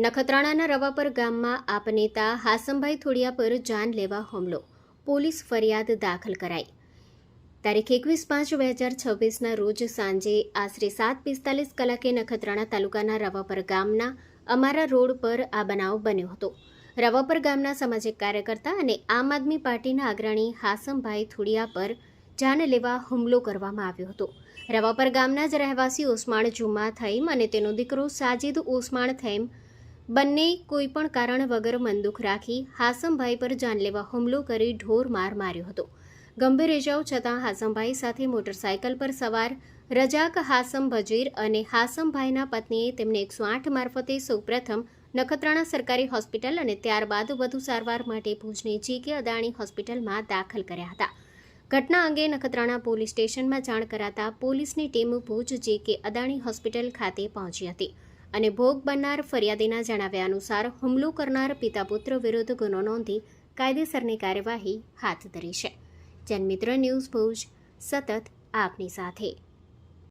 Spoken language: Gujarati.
નખત્રાણાના રવાપર ગામમાં આપ નેતા હાસમભાઈ થોડિયા પર જાનલેવા હુમલો. પોલીસ ફરિયાદ દાખલ કરાઈ. તારીખ 21/5/2026ના રોજ સાંજે આશરે 7:45 કલાકે નખત્રાણા તાલુકાના રવાપર ગામના અમારા રોડ પર આ બનાવ બન્યો હતો. રવાપર ગામના સામાજિક કાર્યકર્તા અને આમ આદમી પાર્ટીના અગ્રણી હાસમભાઈ થોડિયા પર જાનલેવા હુમલો કરવામાં આવ્યો હતો. રવાપર ગામના જ રહેવાસી ઓસમાણ જુમ્મા થઈમ અને તેનો દીકરો સાજિદ ઓસમાણ થઈમ બંને કોઈપણ કારણ વગર મનદુખ રાખી હાસમભાઈ પર જાનલેવા હુમલો કરી ઢોર માર માર્યો હતો. ગંભીર ઇજાઓ છતાં હાસમભાઈ સાથે મોટરસાયકલ પર સવાર રજાક હાસમ બજીર અને હાસમભાઈના પત્નીએ તેમને 108 મારફતે સૌપ્રથમ નખત્રાણા સરકારી હોસ્પિટલ અને ત્યારબાદ વધુ સારવાર માટે ભુજની જીકે અદાણી હોસ્પિટલમાં દાખલ કર્યા હતા. ઘટના અંગે નખત્રાણા પોલીસ સ્ટેશનમાં જાણ કરાતા પોલીસની team Bhuj GK Adani hospital ખાતે પહોંચી હતી અને ભોગ બનનાર ફરિયાદીના જણાવ્યા અનુસાર હુમલો કરનાર પિતા પુત્ર વિરુદ્ધ ગુનો નોંધી કાયદેસરની કાર્યવાહી હાથ ધરી છે. જનમિત્ર ન્યૂઝ ભુજ સતત આપની સાથે.